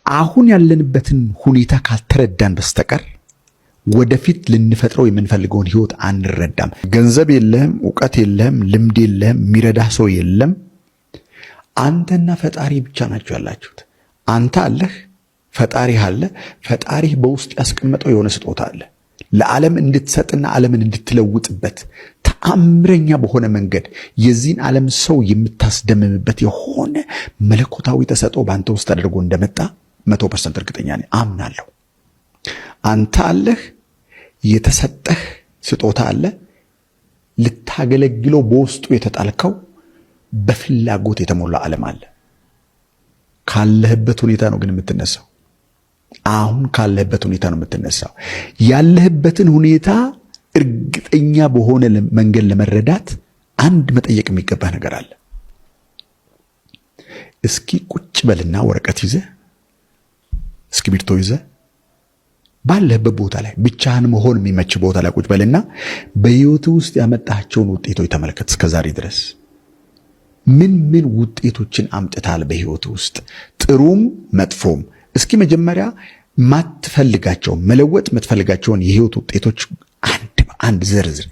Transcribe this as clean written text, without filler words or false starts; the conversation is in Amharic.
አሁን ያለንበትን ሁኔታ ካልተረዳን በስተቀር ወደፊት ልንፈጥረው የምንፈልገውን ህይወት አንረዳም። ገንዘብ የለህም፣ ዕውቀት የለህም፣ ልምድ የለህም፣ የሚረዳ ሰው የለም። አንተና ፈጣሪ ብቻ ናችሁ ያላችሁት። አንተ አለህ፣ ፈጣሪ አለ። ፈጣሪ በውስጥ ያስቀመጠው የሆነ ስጦታ አለ ለዓለም እንድትሰጥና ዓለምን እንድትለውጥበት ተአምረኛ በሆነ መንገድ የዚህን ዓለም ሰው የምታስደምምበት የሆነ መለኮታዊ ተሰጥኦ በአንተ ውስጥ አድርጎ እንደመጣ 100% እርግጠኛ ነኝ፣ አምናለሁ። አንተ አለህ፣ የተሰጠህ ስጦታ አለ፣ ልታገለግለው በውስጡ የተጣልከው በፍላጎት የተሞላ ዓለም አለ። ካለህበት ሁኔታ ነው ግን የምትነሳው። አሁን ካለህበት ሁኔታ ነው የምትነሳው። ያለህበትን ሁኔታ እርግጠኛ በሆነ መንገድ ለመረዳት አንድ መጠየቅ የሚገባ ነገር አለ። እስኪ ቁጭ በልና ወረቀት ይዘህ እስክሪብቶ ይዘህ ባለህበት ቦታ ላይ ብቻህን መሆን የሚመች ቦታ ላይ ቁጭ በልና በህይወት ውስጥ ያመጣቸውን ውጤቶች ተመልከት። እስከዛሬ ድረስ ምን ምን ውጤቶችን አምጥታል በህይወት ውስጥ ጥሩም መጥፎም። እስኪ መጀመሪያ ማትፈልጋቸው መለወጥ የምትፈልጋቸውን የህይወት ውጤቶች አንድ በአንድ ዘርዝር።